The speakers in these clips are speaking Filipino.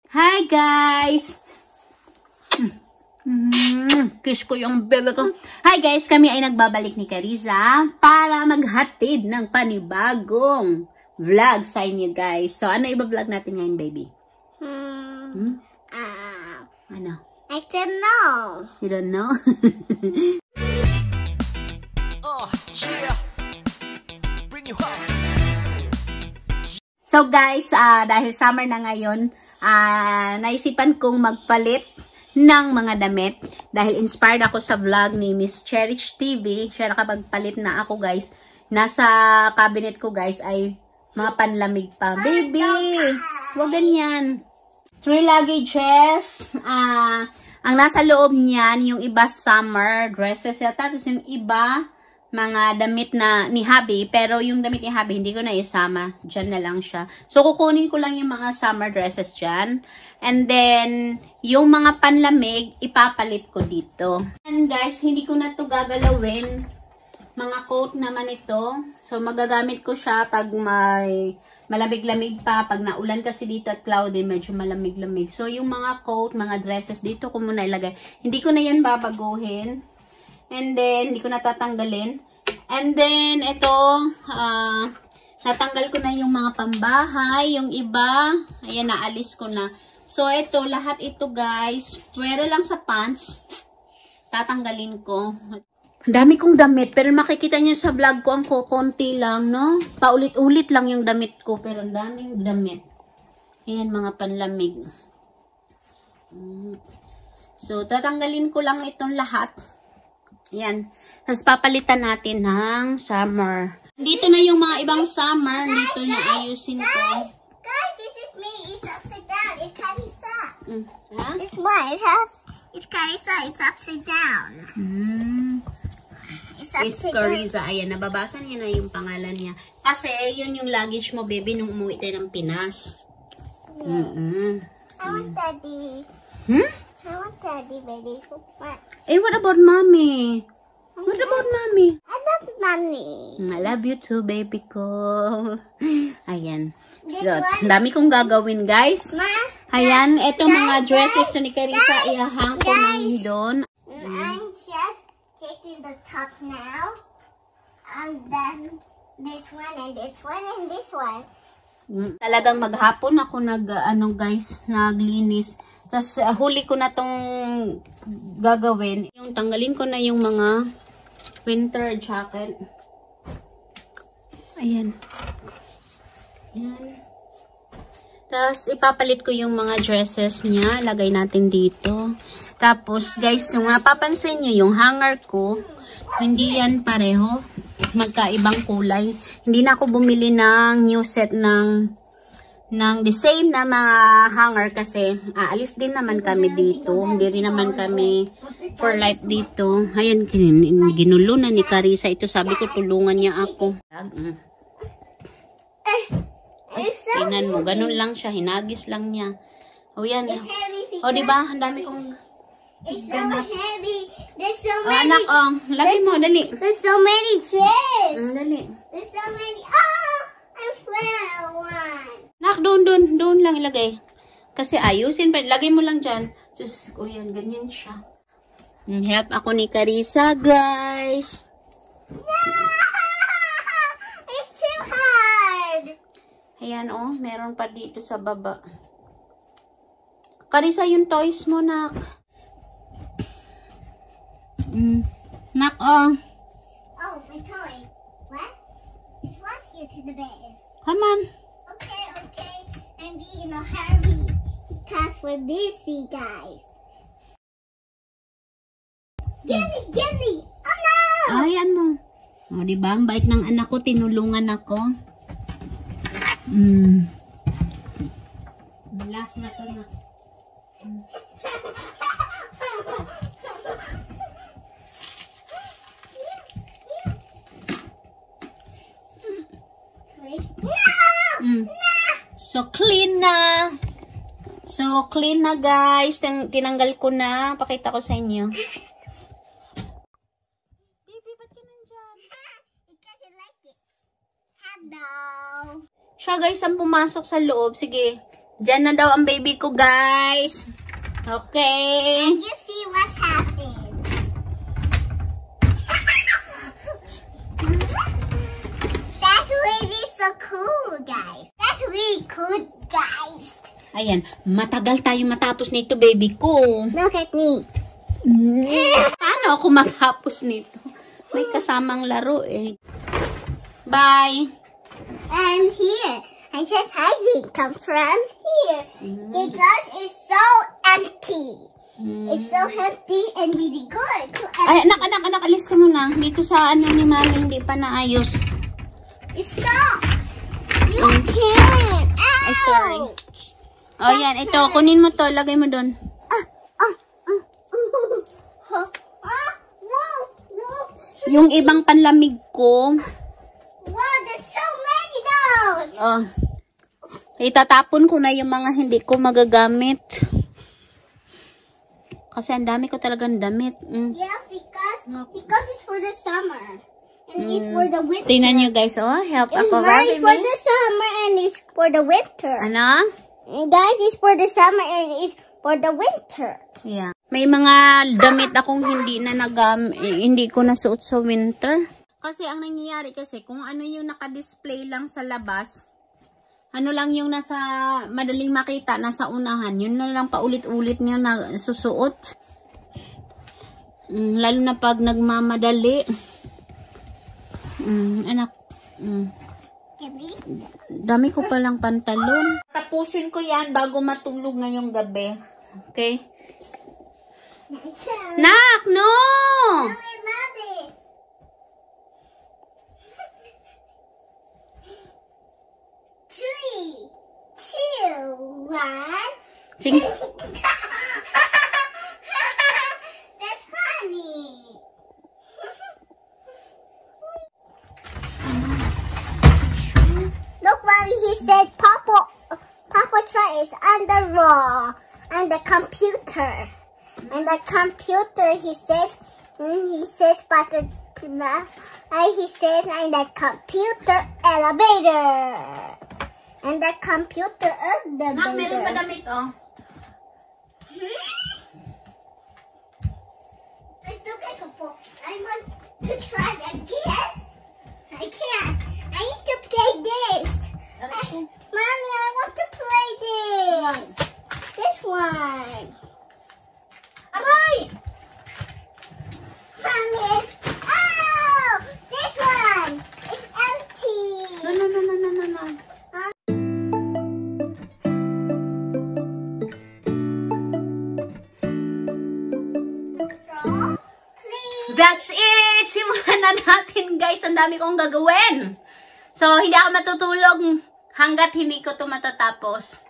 Hi guys! Kiss ko yung bebe ko. Hi guys, kami ay nagbabalik ni Carissa para maghatid ng panibagong vlog sa inyo guys. So, ano iba-vlog natin ngayon, baby? Ano? I don't know. You don't know? So guys, dahil summer na ngayon, naisipan kong magpalit ng mga damit. Dahil inspired ako sa vlog ni Miss Cherish TV. Siya nakapagpalit na ako guys. Nasa cabinet ko guys ay mga panlamig pa. Baby! Huwag ganyan. 3 luggages. Ang nasa loob niyan, yung iba summer dresses yata. Tapos yung iba, mga damit na ni hubby. Pero yung damit ni hubby, hindi ko na isama. Diyan na lang siya. So, kukunin ko lang yung mga summer dresses dyan. And then, yung mga panlamig, ipapalit ko dito. And guys, hindi ko na to gagalawin. Mga coat naman ito. So, magagamit ko siya pag may malamig-lamig pa. Pag naulan kasi dito at cloudy, medyo malamig-lamig. So, yung mga coat, mga dresses, dito ko muna ilagay. Hindi ko na yan babaguhin. And then, hindi ko natatanggalin. And then, ito, natanggal ko na yung mga pambahay. Yung iba, ayan, naalis ko na. So, ito, lahat ito, guys. Pwera lang sa pants. Tatanggalin ko. Ang dami kong damit. Pero makikita nyo sa vlog ko, ang kukunti lang, no? Paulit-ulit lang yung damit ko. Pero ang daming damit. Ayan, mga panlamig. So, tatanggalin ko lang itong lahat. Yan. Tapos papalitan natin ng summer. Dito na yung mga ibang summer. Dito na ayusin ko. Guys, this is me. It's upside down. It's Carissa. Huh? This one. It's Carissa. It's upside down. It's It's Carissa. Ayan, nababasa niya na yung pangalan niya. Kasi, yun yung luggage mo, baby, nung umuwi tayo ng Pinas. I want daddy. I want daddy very so much. Eh, what about mommy? What about mommy? I love mommy. I love you too, baby ko. Ayan. So, dami kong gagawin, guys. Ma, Ayan, eto mga dresses to ni Carissa. Ihahang ko lang doon. I'm just taking the top now. And then this one and this one and this one. Talagang maghapon ako guys, naglinis. Tapos, huli ko na tong gagawin. Yung tanggalin ko na yung mga winter jacket. Ayan. Ayan. Tapos, ipapalit ko yung mga dresses niya. Lagay natin dito. Tapos, guys, yung napapansin niyo, yung hanger ko, hindi yan pareho. Magkaibang kulay. Hindi na ako bumili ng new set ng the same na mga hanger kasi aalis din naman kami dito. Hindi rin naman kami for life dito. Ayan, ginulo na ni Carissa. Ito sabi ko, tulungan niya ako. Tingnan mo, ganun lang siya. Hinagis lang niya. O yan. O diba, ang dami kong... It's so heavy. There's so many. Anak, lagay mo, dali. There's so many fish. Dali. There's so many. Oh, I found one. Nak, doon lang ilagay. Kasi ayusin pa. Lagay mo lang dyan. Diyos ko yan, ganyan siya. Help ako ni Carissa, guys. No! It's too hard. Ayan, meron pa dito sa baba. Carissa, yung toys mo, nak. Nak, Oh, my toy. What? It's what's here to the bed. Come on. Okay. I'm being in a hurry because we're busy, guys. Give me. Oh, no! Ayan mo. O, diba? Ang bait ng anak ko, tinulungan ako. Last na to na. So, clean na. So, clean na, guys. Tinanggal ko na. Pakita ko sa inyo. Baby, ba't ka nandyan? Because I like it. Hello. Siya, guys, ang pumasok sa loob. Sige. Diyan na daw ang baby ko, guys. Okay. And you see what happens. That's really so cool, guys. That's really cool, guys. Ayan, matagal tayo matapos nito, baby ko. Look at me. Paano ako matapos nito? May kasamang laro eh. Bye! I'm here. And just hiding come from here. Because it's so empty. It's so empty and really good. Ay, anak, alis ka muna. Dito sa ano ni mami, hindi pa naayos. Stop! You can't! Ay, sorry. Oh, yan. Ito, kunin mo to. Lagay mo doon. Yung ibang panlamig ko. Wow, there's so many those! Oh. Itatapon ko na yung mga hindi ko magagamit. Kasi ang dami ko talagang damit. Yeah, because it's for the summer. And it's for the winter. Tingnan nyo guys, oh. Help And ako. mine is for the summer and it's for the winter. Ano? And guys, it's for the summer and it's for the winter. Yeah. May mga damit akong hindi ko nasuot sa winter. Kasi ang nangyayari kasi, kung ano yung naka-display lang sa labas, ano lang yung nasa madaling makita, nasa unahan, yun na lang paulit-ulit niya na susuot. Lalo na pag nagmamadali. Anak. Dami ko palang pantalon. Tapusin ko yan bago matulog ngayong gabi. Okay? Nak, no! Sige. That's funny. Look, Mommy, he said Papa Try is on the raw, on the computer. And the computer, he says, but he says in the computer elevator. And the computer elevator. Nak, meron pa damit, oh. I still like a book. I want to try again. I can't. I need to play this. Mommy, I want to play this. This one. Aray! Mommy. Oh! This one. It's empty. No. That's it! Simulan na natin, guys. Ang dami kong gagawin. So, hindi ako matutulog hanggat hindi ko ito matatapos.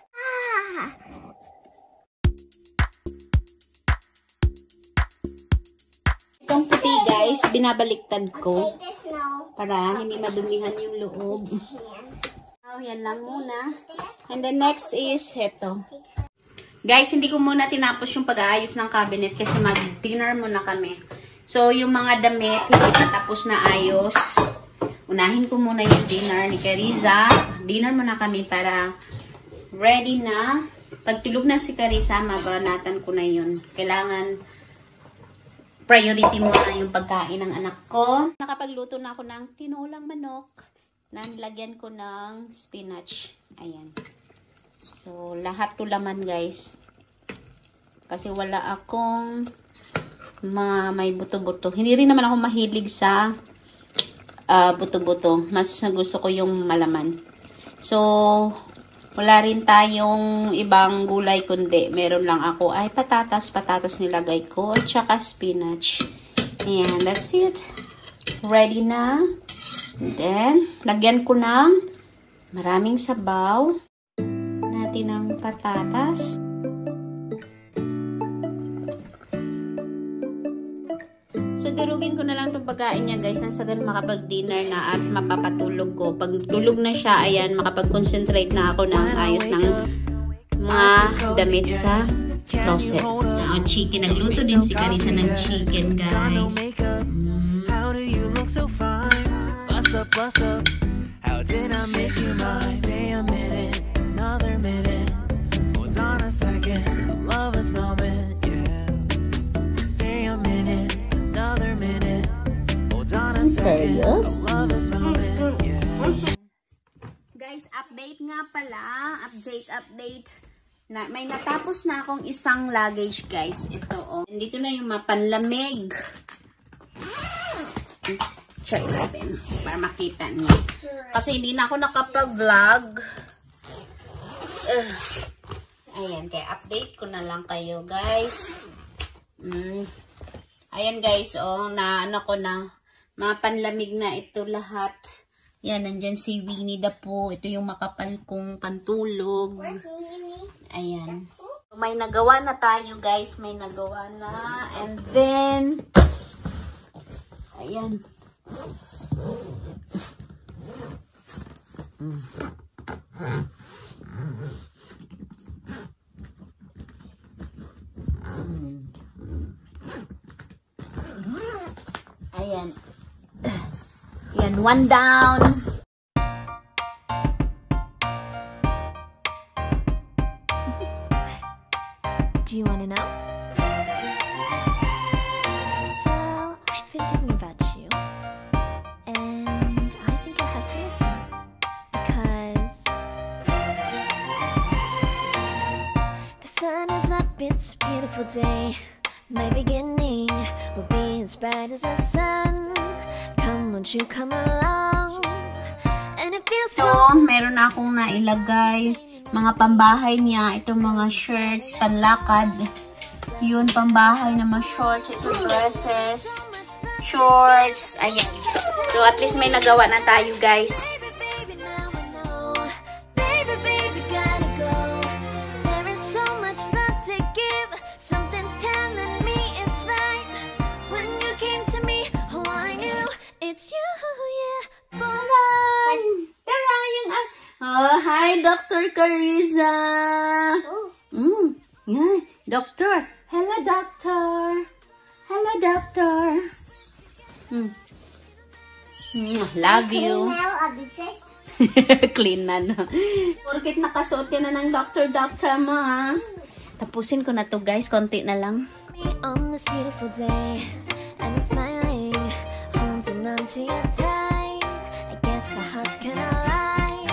Itong puti, guys, binabaliktad ko Take this now. para hindi madumihan yung loob. Oh, yan lang muna. And then next is ito. Guys, hindi ko muna tinapos yung pag-aayos ng cabinet kasi mag-dinner muna kami. So, yung mga damit, hindi pa tapos na ayos. Unahin ko muna yung dinner ni Carissa. Dinner muna kami para ready na. Pag tulog na si Carissa, mabanatan ko na yun. Kailangan priority muna yung pagkain ng anak ko. Nakapagluto na ako ng tinulang manok na nilagyan ko ng spinach. Ayan. So, lahat to laman, guys. Kasi wala akong may buto-buto. Hindi rin naman ako mahilig sa buto-buto. Mas gusto ko yung malaman. So, wala rin tayong ibang gulay kundi meron lang ako ay patatas nilagay ko at saka spinach. Ayan, that's it. Ready na. And then, lagyan ko ng maraming sabaw natin ng patatas. So, durugin ko na lang itong pagkain niya, guys. Nang sagan makapag-dinner na at mapapatulog ko. Pag tulog na siya, ayan, makapag-concentrate na ako ng ayos ng mga damit sa closet. Chicken. Nagluto din si Carissa ng chicken, guys. How do you look so fine? Bust up. How did I make you mine? Stay a minute, another minute. Serious? love this moment, yeah. Guys, update nga pala. Update. May natapos na akong isang luggage, guys. Ito, oh. Dito na yung mapanlamig. Check natin para makita niyo. Kasi hindi na ako nakapag-vlog. Ayan, kaya update ko na lang kayo, guys. Ayan, guys, oh, ano ko na, mapanlamig na ito lahat. Yan, nandyan si Winnie the Pooh. Ito yung makapal kong pantulog. Ayan. May nagawa na tayo, guys. May nagawa na. And then, ayan. Ayan. Ayan, one down. Do you want to know? Well, I've been thinking about you. And I think I have to listen. Because the sun is up, it's a beautiful day. My beginning will be as bright as the sun. Come, won't you come along? And it feels so... So, meron na akong nailagay. Mga pambahay niya, itong mga shirts, panlakad. Yun, pambahay na mga shorts, itong dresses, shorts, ayan. So, at least may nagawa na tayo, guys. Baby, now I know. Baby, gotta go. There is so much love to give. Something's telling me it's right. When you came to me, oh, I knew it's you, yeah. Oh, hi, Dr. Carissa. Yeah, doctor. Hello, doctor. Hello, doctor. Love you. Clean na, no? Porkit nakasuot ka na ng doctor mo, ha? Tapusin ko na to, guys. Konti na lang. On this beautiful day, and I'm smiling, holding on to your tight. I guess our hearts can align,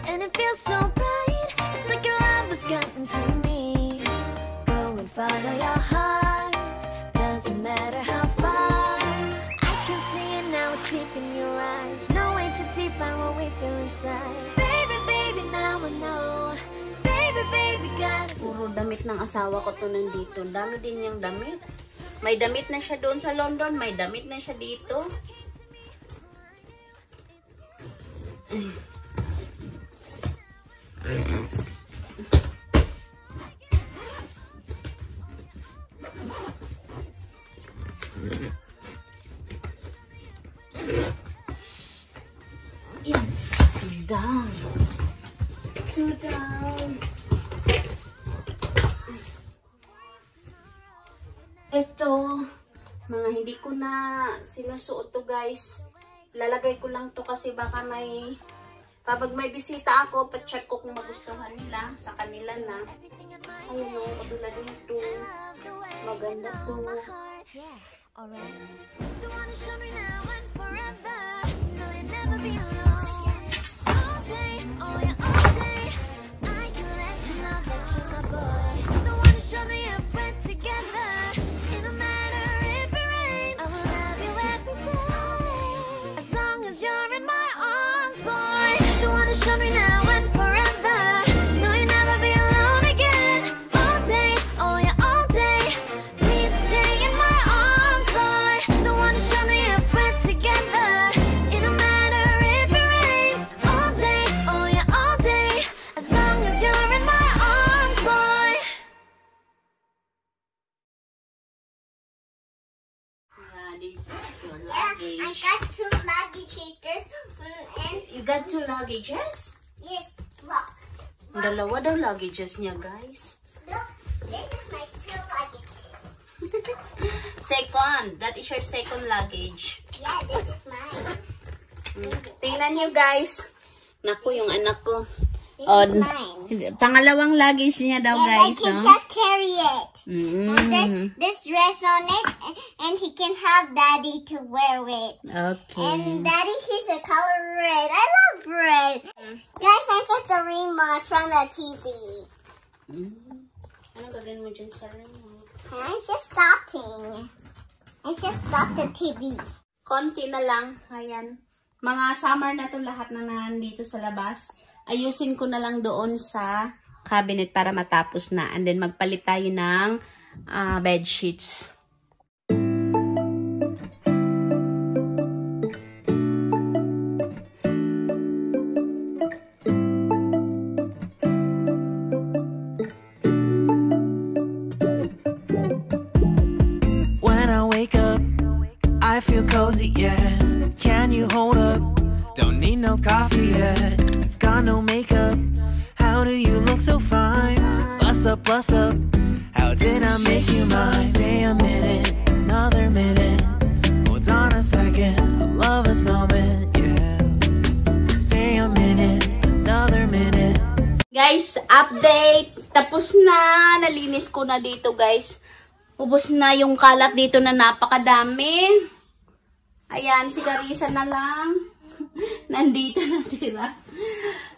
and it feels so bright. It's like your love has gotten to me. Go and follow your heart, doesn't matter how far. I can see it now, it's deep in your eyes. No way to define what we feel inside. Baby, now I know. Baby, got it. Puro damit ng asawa ko to nandito. Dami din niyang damit. May damit na siya doon sa London. May damit na siya dito. Yan. Down. Two down. Ito, mga hindi ko na sinusuot to, guys. Lalagay ko lang to kasi baka may, kapag may bisita ako, pa-check ko kung magustuhan nila sa kanila na. Ayun o, katulad nito. Maganda to. Show me now and forever. No, you'll never be alone again. All day, oh yeah, all day. Please stay in my arms, boy. The one to show me if we're together. It don't matter if it rains. All day, oh yeah, all day. As long as you're in my arms, boy. Yeah, this is your Yeah, luggage. I got two luggages. And You got two luggages? yes, look. Dalawa daw luggages niya, guys. Look, this is my two luggages. Second. That is your second luggage. Yeah, this is mine. Tingnan niyo, guys. Naku, yung anak ko. Oh, is mine. pangalawang luggage niya daw, And guys. I can Oh. just carry it. Mm. And this dress on it, and he can have Daddy to wear it. Okay. And Daddy, he's the color red. I love red. Guys, I got the remote from the TV. Ano gagawin mo dyan sa remote? I'm just stopping. I just stopped the TV. Konti na lang. Ayan. Mga summer na to lahat na nandito sa labas. Ayusin ko na lang doon sa cabinet para matapos na. And then magpalit tayo ng bed sheets. When I wake up, I feel cozy, yeah. Can you hold up? Don't need no coffee yet. Got no makeup. How do you look so fine? Bust up, bust up. How did I make you mine? Stay a minute, another minute. Hold on a second, I love this moment, yeah. Stay a minute, another minute. Guys, update. Tapos na. Nalinis ko na dito, guys. Ubos na yung kalat dito na napakadami. Ayan, si Carissa na lang. Nandito na tira.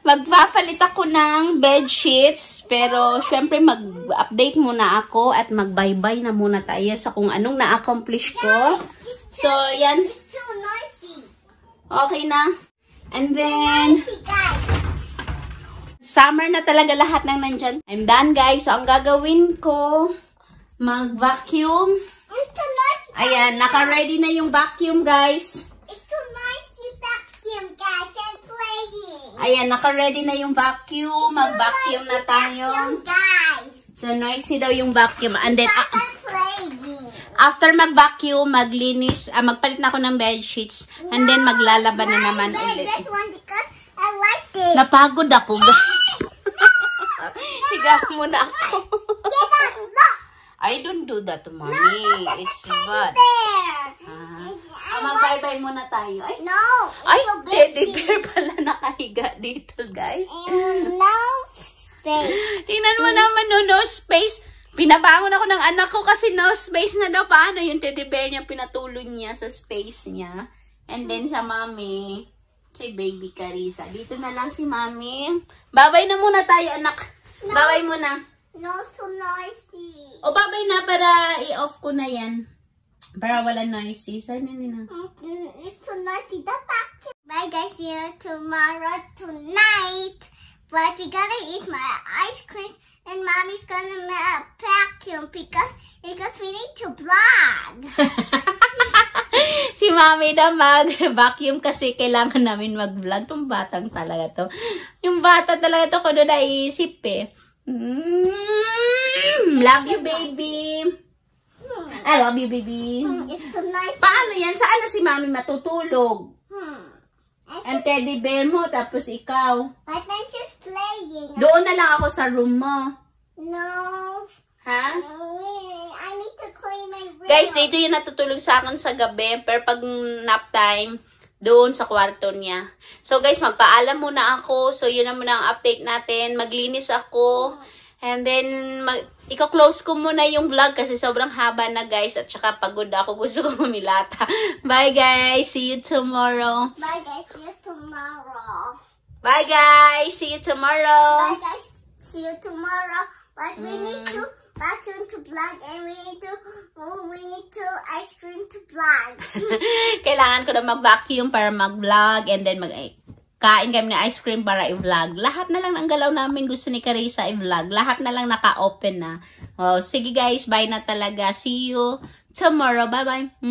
Magpapalit ako ng bed sheets. Pero, syempre, mag-update muna ako at mag-bye-bye na muna tayo sa kung anong na-accomplish ko. So, yan. It's too noisy. Okay na. And then, Noisy, guys. summer na talaga lahat ng nandyan. I'm done, guys. So, ang gagawin ko, mag-vacuum. It's too noisy. Ayan, naka-ready na yung vacuum, guys. It's too noisy vacuum, guys. I'm playing. Ayan, naka-ready na yung vacuum. Mag-vacuum na tayo. Vacuum, guys. So, noisy daw yung vacuum. And then, Guys, I'm playing. after mag-vacuum, maglinis, magpalit na ako ng bed sheets. And then, maglalaban na naman ulit. This one because I like it. Napagod ako, guys. Higa muna ako. Get up, look. I don't do that, mommy. No, It's teddy bad. bear. Mag-bye-bye muna tayo. Ay, No, ay, it's a teddy big bear pala nakahiga dito, guys. no space. Tingnan mo naman, no space. Pinabangon ako ng anak ko kasi no space na daw. Paano yung teddy bear niya, pinatulog niya sa space niya. And then sa mami, si baby Carissa. Dito na lang si mami. Babay na muna tayo, anak. Babay muna. No, so noisy. O, babay na para i-off ko na yan. Para wala noisy. Saan na? It's too noisy. The vacuum. Bye, guys. See you tomorrow tonight. But we gotta eat my ice cream, and Mommy's gonna vacuum because we need to vlog. Si mami na mag-vacuum kasi kailangan namin mag-vlog. Itong batang talaga to. Yung bata talaga to ko doon naisip eh. Love you, baby. I love you, baby. It's too noisy. Paano yan? Saan na si mami matutulog? Ang teddy bear mo, tapos ikaw. But I'm just playing. Doon na lang ako sa room mo. No. Ha? I need to clean my room. Guys, dito yung natutulog sa akin sa gabi. Pero pag nap time, doon sa kwarto niya. So guys, magpaalam muna ako. So yun na muna ang update natin. Maglinis ako. And then, i-close ko muna yung vlog kasi sobrang haba na guys. At saka pagod ako. Gusto ko humilata. Bye guys. See you tomorrow. Bye, guys. See you tomorrow. Bye guys. See you tomorrow. Bye, guys. See you tomorrow. But we need to vacuum to vlog, and we need to ice cream to vlog. Kailangan ko na mag-vacuum para mag-vlog. And then, kain kami ng ice cream para i-vlog. Lahat na lang ng galaw namin gusto ni Carissa i-vlog. Lahat na lang naka-open na. Oh, sige guys, bye na talaga. See you tomorrow. Bye-bye.